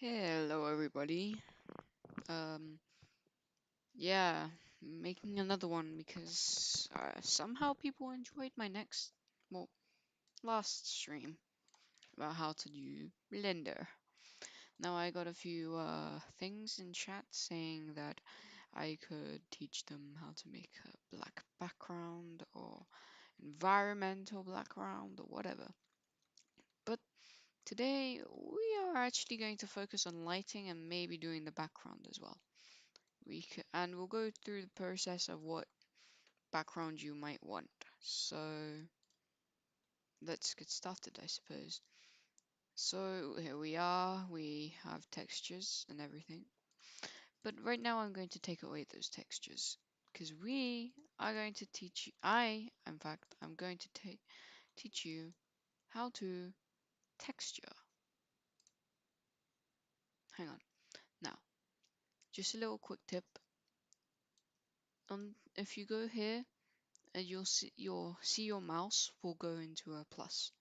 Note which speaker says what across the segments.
Speaker 1: Hello, everybody. Um, yeah, making another one because somehow people enjoyed my well, last stream about how to do Blender. Now I got a few things in chat saying that I could teach them how to make a black background or environmental background or whatever. But today we are actually going to focus on lighting and maybe doing the background as well. And we'll go through the process of what background you might want. So let's get started, I suppose. So here we are, we have textures and everything. But right now I'm going to take away those textures because we are going to teach you, in fact, I'm going to teach you how to texture. Hang on. Now, just a little quick tip. If you go here, you'll see your mouse will go into a plus.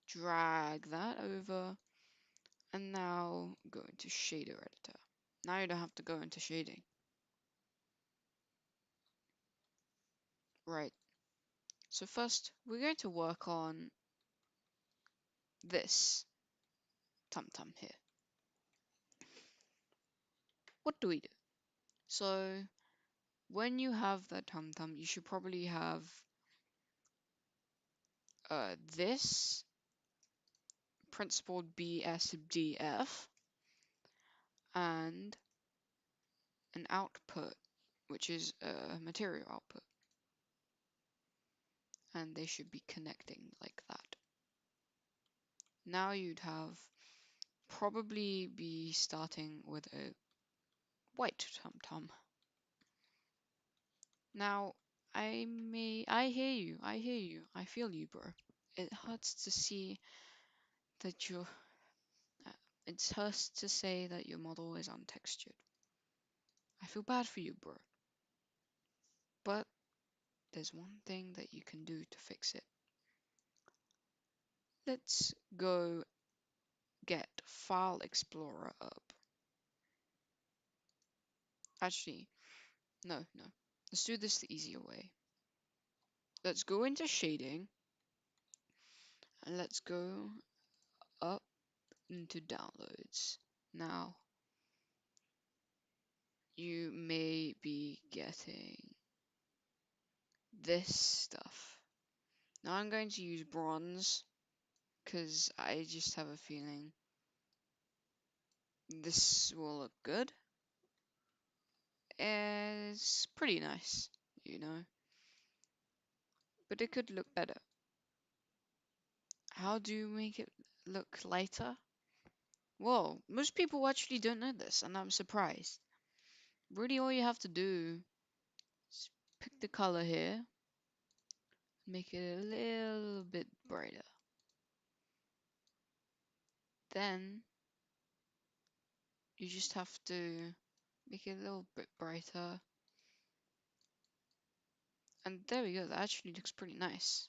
Speaker 1: Drag that over, and now go into shader editor. Now you don't have to go into shading. Right. So first, we're going to work on this tum-tum here. What do we do? So when you have that tum-tum, you should probably have this principled BSDF and an output, which is a material output. And they should be connecting like that. Now you'd have probably be starting with a white tum-tum. Now, I hear you, I feel you, bro. It hurts to see that uh, it hurts to say that your model is untextured. I feel bad for you, bro. But there's one thing that you can do to fix it. Let's go get File Explorer up. Actually, no. Let's do this the easier way. Let's go into shading and let's go up into downloads. Now, you may be getting this stuff. Now I'm going to use bronze because I just have a feeling this will look good. It's pretty nice, you know, but it could look better. How do you make it look lighter? Well, most people actually don't know this, and I'm surprised. Really, all you have to do is pick the color here, make it a little bit brighter. Then you just have to make it a little bit brighter. And there we go, that actually looks pretty nice.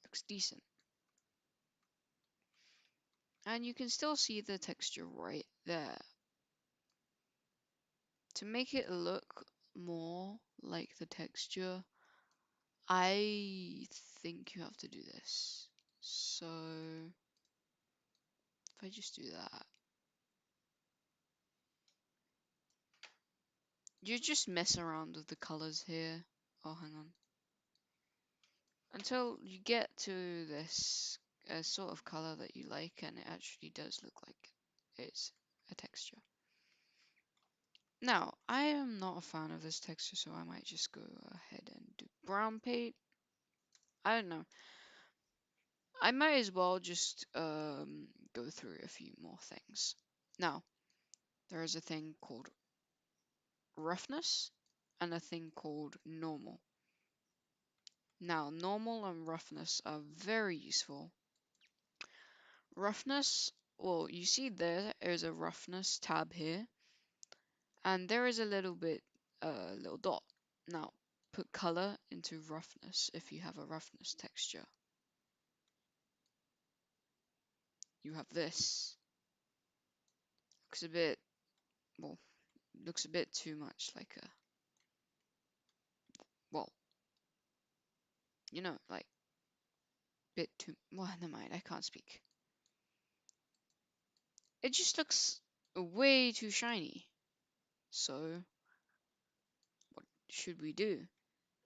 Speaker 1: Looks decent. And you can still see the texture right there. To make it look more like the texture, I think you have to do this. So if I just do that, you just mess around with the colors here. Oh, hang on. Until you get to this sort of color that you like, and it actually does look like it's a texture. Now, I am not a fan of this texture, so I might just go ahead and do brown paint. I don't know. I might as well just go through a few more things. Now, there is a thing called roughness and a thing called normal. Now, normal and roughness are very useful. Roughness, well, you see there is a roughness tab here, and there is a little dot. Now, put color into roughness if you have a roughness texture. You have this. looks a bit, well, looks a bit too much like a, well, like bit too, well, never mind, I can't speak. It just looks way too shiny. So, what should we do?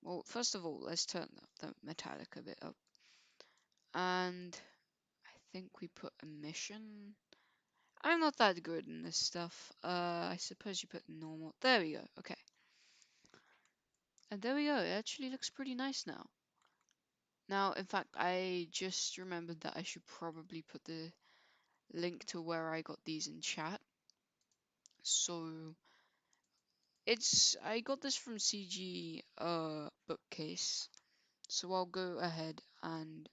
Speaker 1: Well, first of all, let's turn the metallic a bit up. And I think we put emission. I'm not that good in this stuff. I suppose you put normal. There we go. Okay. And there we go. It actually looks pretty nice now. Now, in fact, I just remembered that I should probably put the link to where I got these in chat. So I got this from CG bookcase. So I'll go ahead and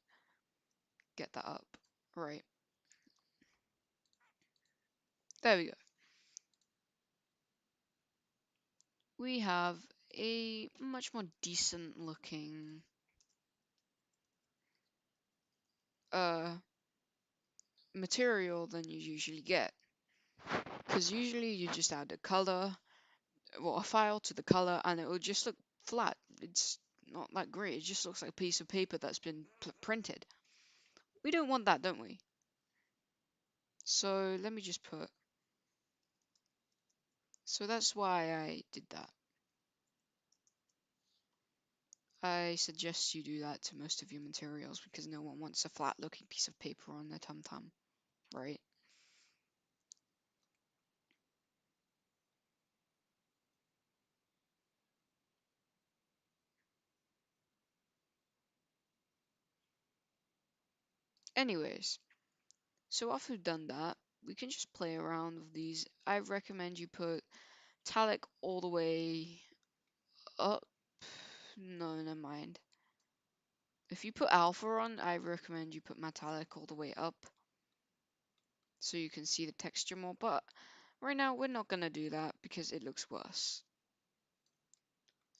Speaker 1: get that up. Right. There we go. We have a much more decent looking material than you usually get. Because usually you just add a color, well, a file to the color, and it will just look flat. It's not that great. It just looks like a piece of paper that's been printed. We don't want that, don't we? So let me just put. So that's why I did that. I suggest you do that to most of your materials because no one wants a flat looking piece of paper on their tum-tum, right? Anyways, so after we've done that, we can just play around with these. I recommend you put metallic all the way up. No, never mind. If you put alpha on, I recommend you put metallic all the way up so you can see the texture more. But right now, we're not gonna do that because it looks worse.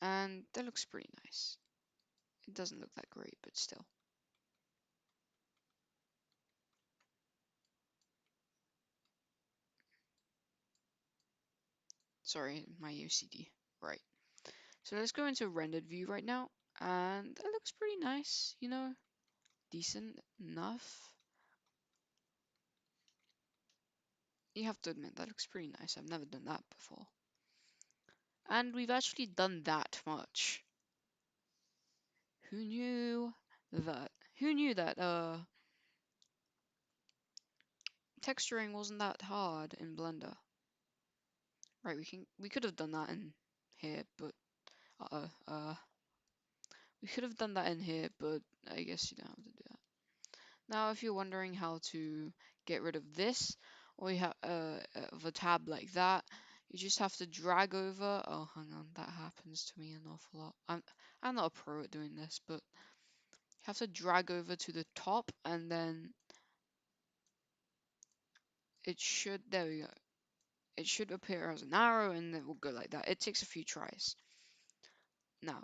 Speaker 1: And that looks pretty nice. It doesn't look that great, but still. Sorry, my OCD. Right. So let's go into rendered view right now. And that looks pretty nice, decent enough. You have to admit, that looks pretty nice. I've never done that before. And we've actually done that much. Who knew that? Who knew that texturing wasn't that hard in Blender? Right, we could have done that in here, but we could have done that in here, but I guess you don't have to do that. Now, if you're wondering how to get rid of this, or you have of a tab like that, you just have to drag over. Oh, hang on, that happens to me an awful lot. I'm not a pro at doing this, but you have to drag over to the top, and then it should. There we go. It should appear as an arrow, and it will go like that. It takes a few tries. Now,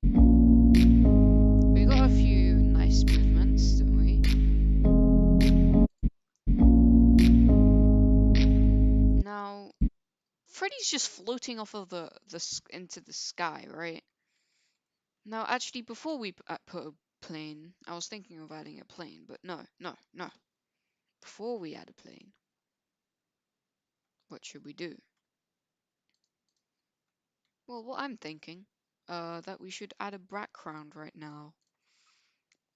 Speaker 1: we got a few nice movements, didn't we? Now, Freddy's just floating off of the into the sky, right? Now, actually, before we put a plane, I was thinking of adding a plane, but no, no, no. Before we add a plane, what should we do? Well, what I'm thinking, that we should add a background right now.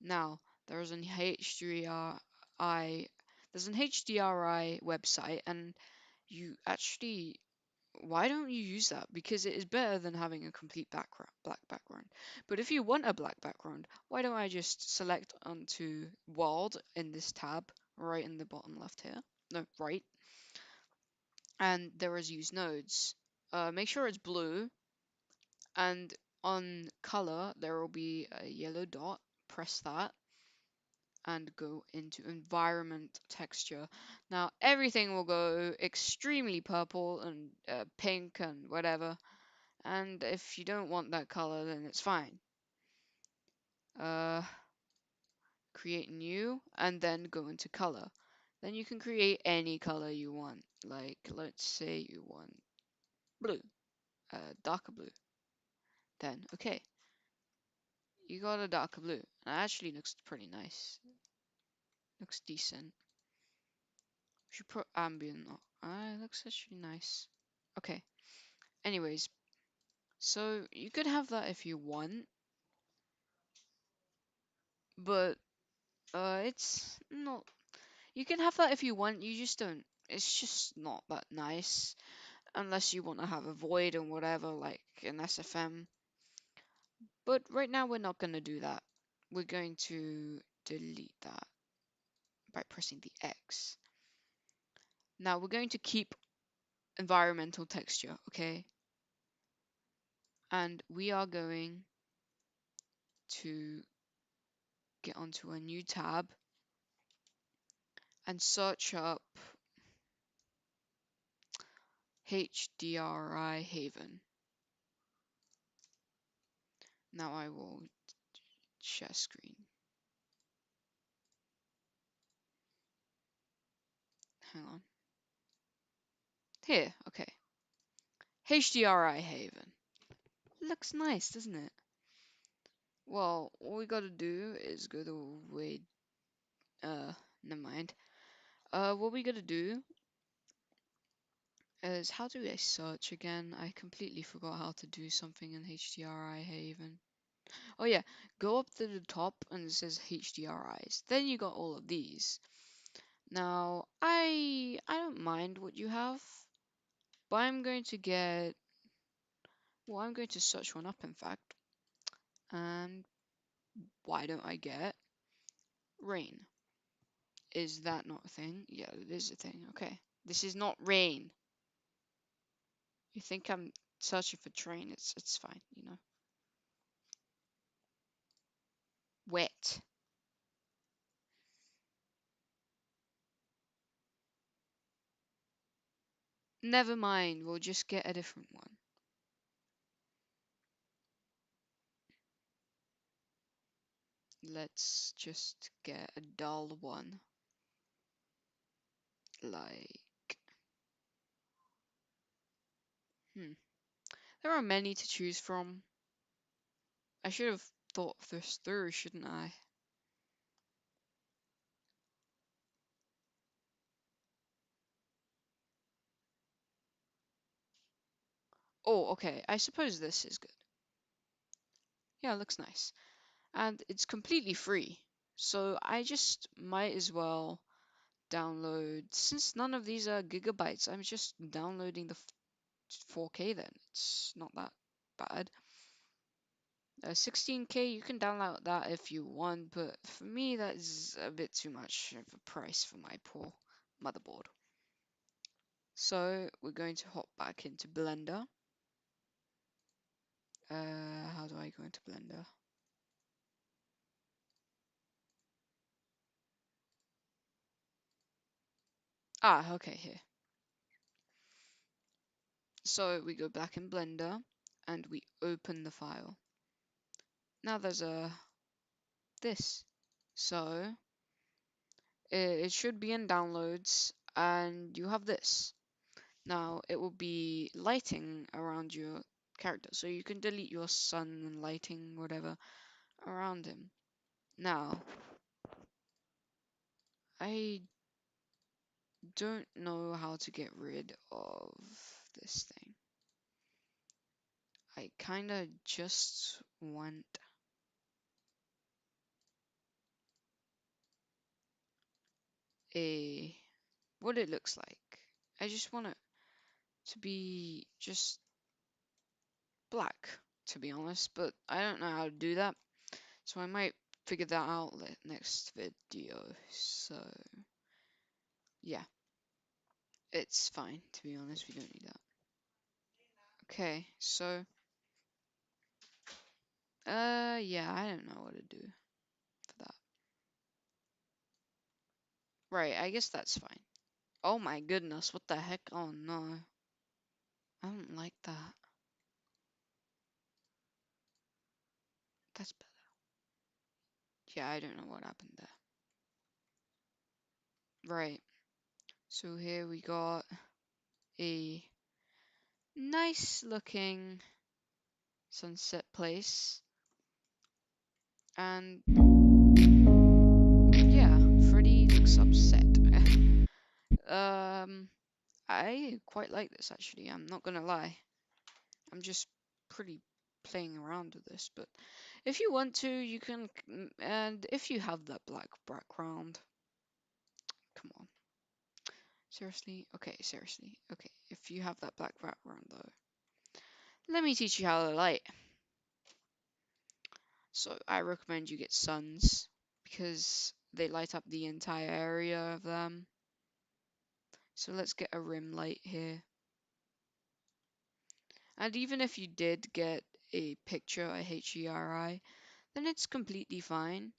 Speaker 1: Now, there's an HDRI website, and you actually, why don't you use that? Because it is better than having a complete black background. But if you want a black background, why don't I just select onto world in this tab, right in the bottom left here? No, right. And there is use nodes. Make sure it's blue, and on color there will be a yellow dot. Press that and go into environment texture. Now everything will go extremely purple and pink and whatever. And if you don't want that color, then it's fine. Uh, Create new and then go into color. Then you can create any color you want. Like, let's say you want blue, darker blue. Then, okay, you got a darker blue. It actually looks pretty nice. Looks decent. Should put ambient. It looks actually nice. Okay. Anyways, so you could have that if you want, but it's not. You can have that if you want. You just don't. It's just not that nice unless you want to have a void or whatever, like an SFM. But right now we're not gonna do that. We're going to delete that by pressing the X. Now we're going to keep environmental texture, okay? And we are going to get onto a new tab and search up HDRI Haven. Now I will share screen. Hang on. Here, okay. HDRI Haven. Looks nice, doesn't it? Well, all we gotta do is go to wait. Never mind. What we gotta do is how do I search again? I completely forgot how to do something in HDRI Haven. Oh yeah, go up to the top and it says HDRIs. Then you got all of these. Now, I don't mind what you have, but I'm going to get, well, I'm going to search one up in fact. And why don't I get rain? Is that not a thing? Yeah, it is a thing. Okay. This is not rain. You think I'm searching for train, it's fine, you know. Wet. Never mind, we'll just get a different one. Let's just get a dull one. Like, there are many to choose from. I should have thought this through, shouldn't I? Oh, okay, I suppose this is good. Yeah, it looks nice. And it's completely free. So I just might as well download, since none of these are gigabytes, I'm just downloading the 4K then. It's not that bad. 16K, you can download that if you want, but for me, that is a bit too much of a price for my poor motherboard. So we're going to hop back into Blender. How do I go into Blender? Ah, okay, here. So we go back in Blender and we open the file. Now there's a this. So it should be in downloads and you have this. Now it will be lighting around your character. So you can delete your sun and lighting, whatever, around him. Now, I don't know how to get rid of this thing. I kinda just want a what it looks like. I just want it to be just black, to be honest, but I don't know how to do that. So I might figure that out next video. So yeah, it's fine, to be honest, we don't need that. Okay, so yeah, I don't know what to do for that. Right, I guess that's fine. Oh my goodness, what the heck? Oh no. I don't like that. That's better. Yeah, I don't know what happened there. Right. So here we got a nice looking sunset place. And yeah, Freddy looks upset. um, I quite like this actually, I'm not gonna lie. I'm just pretty playing around with this, but if you want to, you can, and if you have that black background, come on. Seriously? Okay, seriously. Okay, if you have that black background though, let me teach you how to light. So I recommend you get suns because they light up the entire area of them. So let's get a rim light here. And even if you did get a picture, a HDRI, then it's completely fine.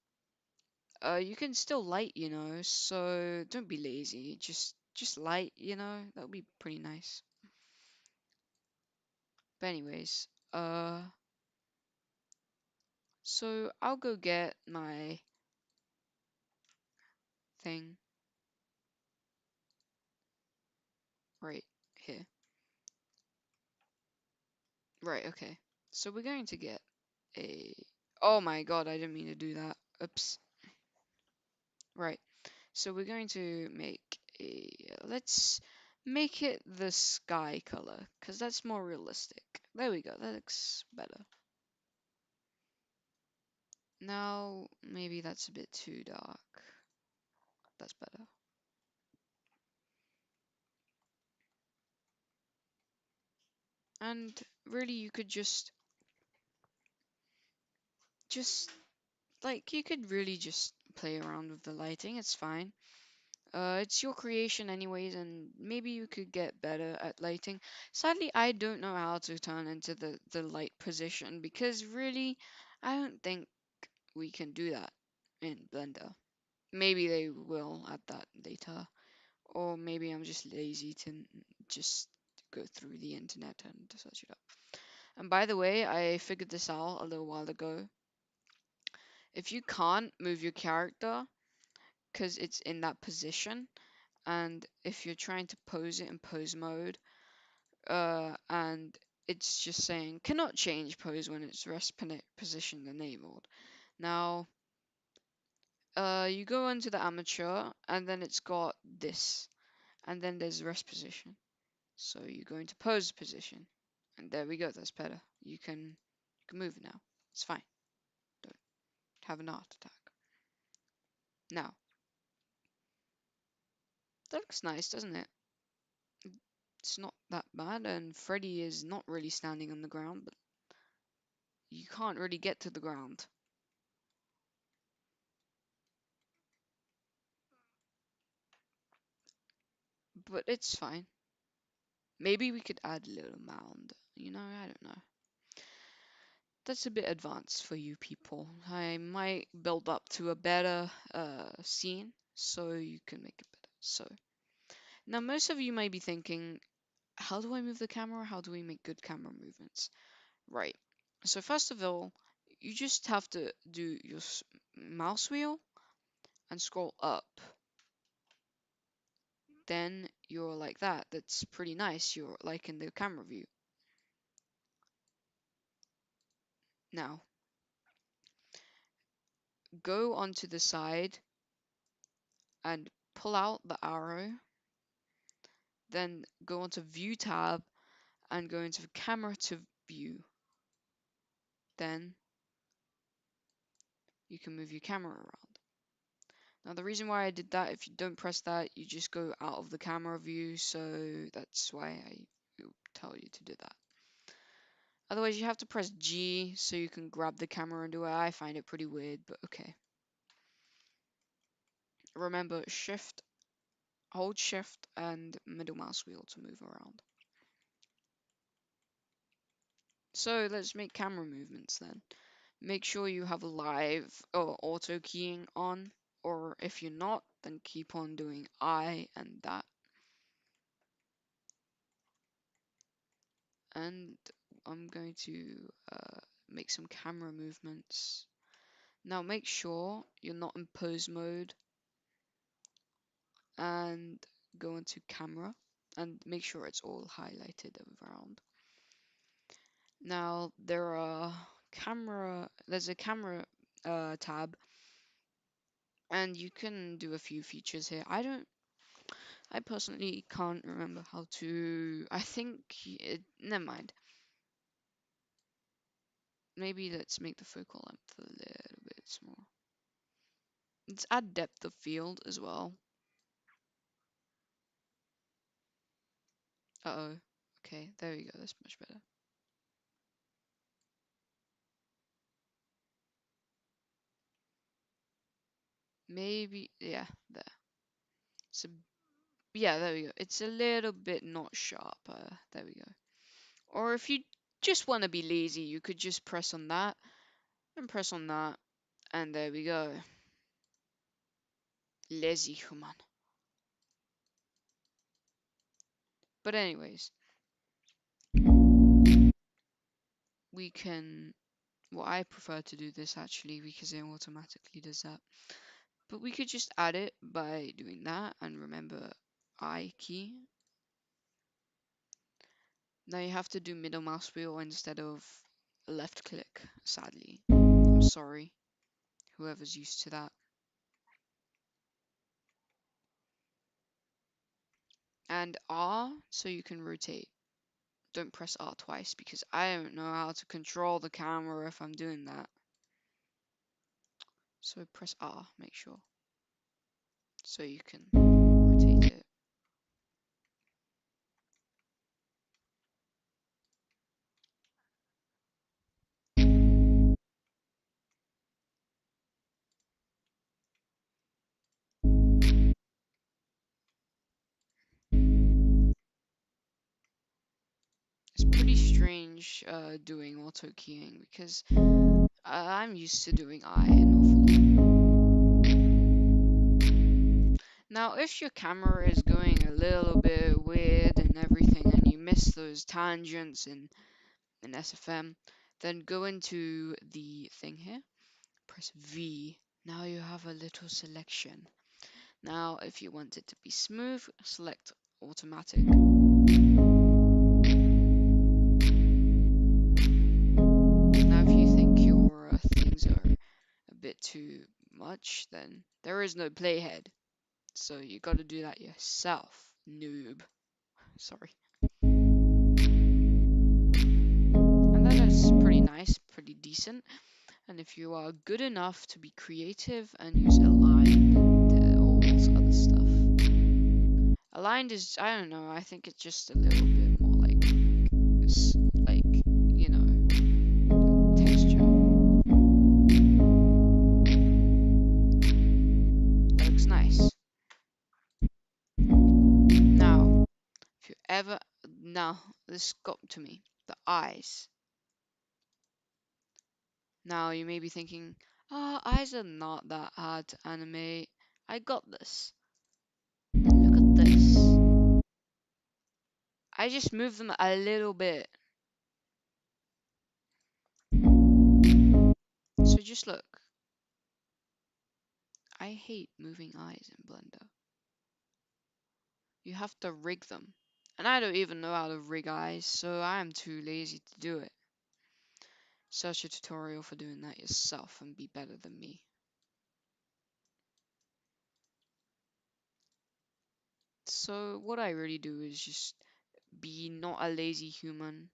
Speaker 1: You can still light, so don't be lazy. Just light, that would be pretty nice. But anyways, so I'll go get my thing right here. Right, okay. So we're going to get a... Oh my god, I didn't mean to do that. Oops. Right. So we're going to make a... Let's make it the sky color, because that's more realistic. There we go, that looks better. Now, maybe that's a bit too dark. That's better. And really, you could just, like, you could really just play around with the lighting. It's fine. It's your creation anyways, and maybe you could get better at lighting. Sadly, I don't know how to turn into the light position because really, I don't think we can do that in Blender. Maybe they will add that later, or maybe I'm just lazy to just go through the internet and search it up. And by the way, I figured this out a little while ago. If you can't move your character because it's in that position, and if you're trying to pose it in pose mode, and it's just saying cannot change pose when it's rest position enabled. Now, you go into the amateur, and then it's got this, and then there's rest position. So you go into pose position, and there we go. That's better. You can move now. It's fine. Don't have an heart attack. Now, that looks nice, doesn't it? It's not that bad, and Freddy is not really standing on the ground, but you can't really get to the ground. But it's fine. Maybe we could add a little mound. I don't know. That's a bit advanced for you people. I might build up to a better scene so you can make it better. So now most of you might be thinking, how do I move the camera? How do we make good camera movements? Right. So first of all, you just have to do your mouse wheel and scroll up. Then you're like that. That's pretty nice. You're like in the camera view. Now, go onto the side and pull out the arrow. Then go onto View tab and go into Camera to View. Then you can move your camera around. Now the reason why I did that, if you don't press that, you just go out of the camera view, so that's why I tell you to do that. Otherwise you have to press G so you can grab the camera and do it. I find it pretty weird, but okay. Remember, hold shift and middle mouse wheel to move around. So let's make camera movements then. Make sure you have live or auto keying on, or if you're not, then keep on doing I and that. And I'm going to make some camera movements. Now make sure you're not in pose mode, and go into camera and make sure it's all highlighted around. Now there's a camera tab, and you can do a few features here. I personally can't remember how to. I think never mind. Maybe let's make the focal length a little bit small. Let's add depth of field as well. Uh-oh. Okay, there we go. That's much better. Maybe, yeah, there. So, yeah, there we go. It's a little bit not sharp. There we go. Or if you just want to be lazy, you could just press on that and press on that, and there we go. Lazy human. But anyways, we can. Well, I prefer to do this actually because it automatically does that. But we could just add it by doing that, and remember I key. Now you have to do middle mouse wheel instead of left click, sadly. I'm sorry, whoever's used to that. And R, so you can rotate. Don't press R twice because I don't know how to control the camera if I'm doing that. So press R, make sure. So you can rotate it. It's pretty strange doing auto keying because I'm used to doing I an awful lot. Now, if your camera is going a little bit weird and everything, and you miss those tangents in SFM, then go into the thing here, press V. Now you have a little selection. Now, if you want it to be smooth, select automatic. Now, if you think your things are a bit too much, then there is no playhead. So you gotta do that yourself, noob. Sorry. And that is pretty nice, pretty decent. And if you are good enough to be creative and use aligned and all this other stuff. Aligned is, I don't know, I think it's just a little bit more like, you know, texture. That looks nice. Now, if you ever, now, this got to me, the eyes. Now, you may be thinking, eyes are not that hard to animate. I got this. Look at this. I just moved them a little bit. So just look. I hate moving eyes in Blender. You have to rig them. And I don't even know how to rig eyes, so I'm too lazy to do it. Search a tutorial for doing that yourself and be better than me. So what I really do is just be not a lazy human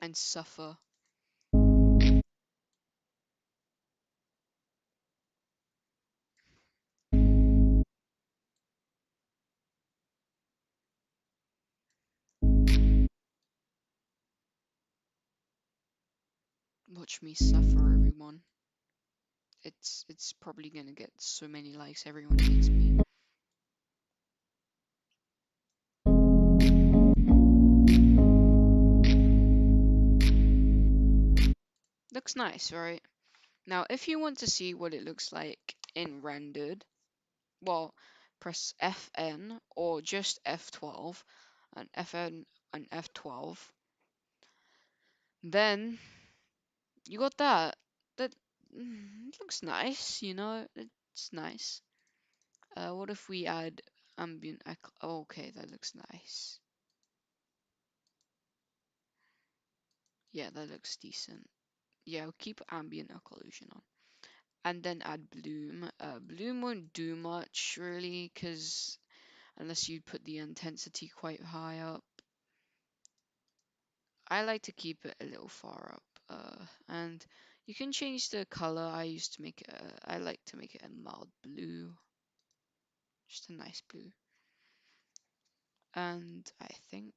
Speaker 1: and suffer. Watch me suffer, everyone. It's probably gonna get so many likes, everyone hates me. Looks nice, right? Now, if you want to see what it looks like in rendered, well, press Fn or just F12 and Fn and F12. Then you got that. That looks nice, you know, it's nice. What if we add ambient oh, okay, that looks nice. Yeah, that looks decent. Yeah, I'll keep ambient occlusion on. And then add bloom. Bloom won't do much really, because unless you put the intensity quite high up. I like to keep it a little far up. And you can change the color. I like to make it a mild blue. Just a nice blue. And I think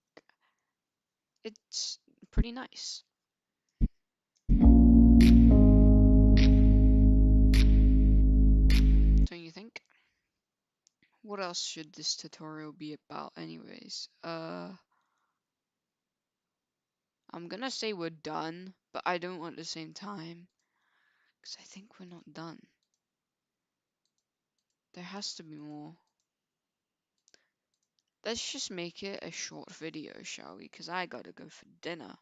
Speaker 1: it's pretty nice. Don't you think? What else should this tutorial be about anyways? I'm gonna say we're done, but I don't at the same time, because I think we're not done. There has to be more. Let's just make it a short video, shall we? Because I gotta go for dinner.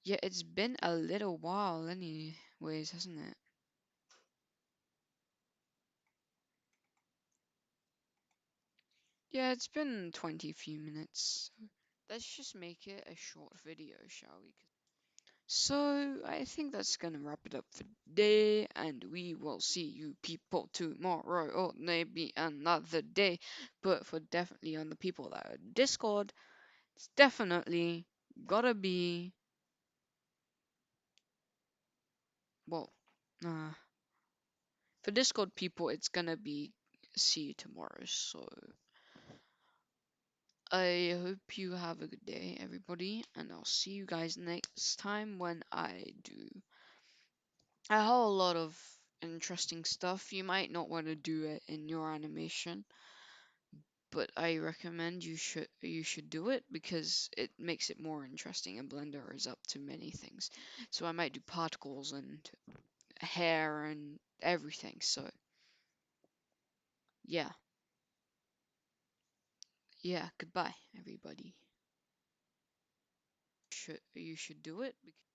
Speaker 1: Yeah, it's been a little while anyways, hasn't it? Yeah, it's been 20 few minutes. Let's just make it a short video, shall we? So, I think that's gonna wrap it up for today, and we will see you people tomorrow, or maybe another day. But for definitely on the people that are Discord, it's definitely gotta be, well, uh, for Discord people, it's gonna be see you tomorrow. So, I hope you have a good day, everybody, and I'll see you guys next time when I do a whole lot of interesting stuff. You might not want to do it in your animation, but I recommend you should do it because it makes it more interesting, and Blender is up to many things. So I might do particles and hair and everything. So yeah. Yeah, goodbye everybody. You should do it because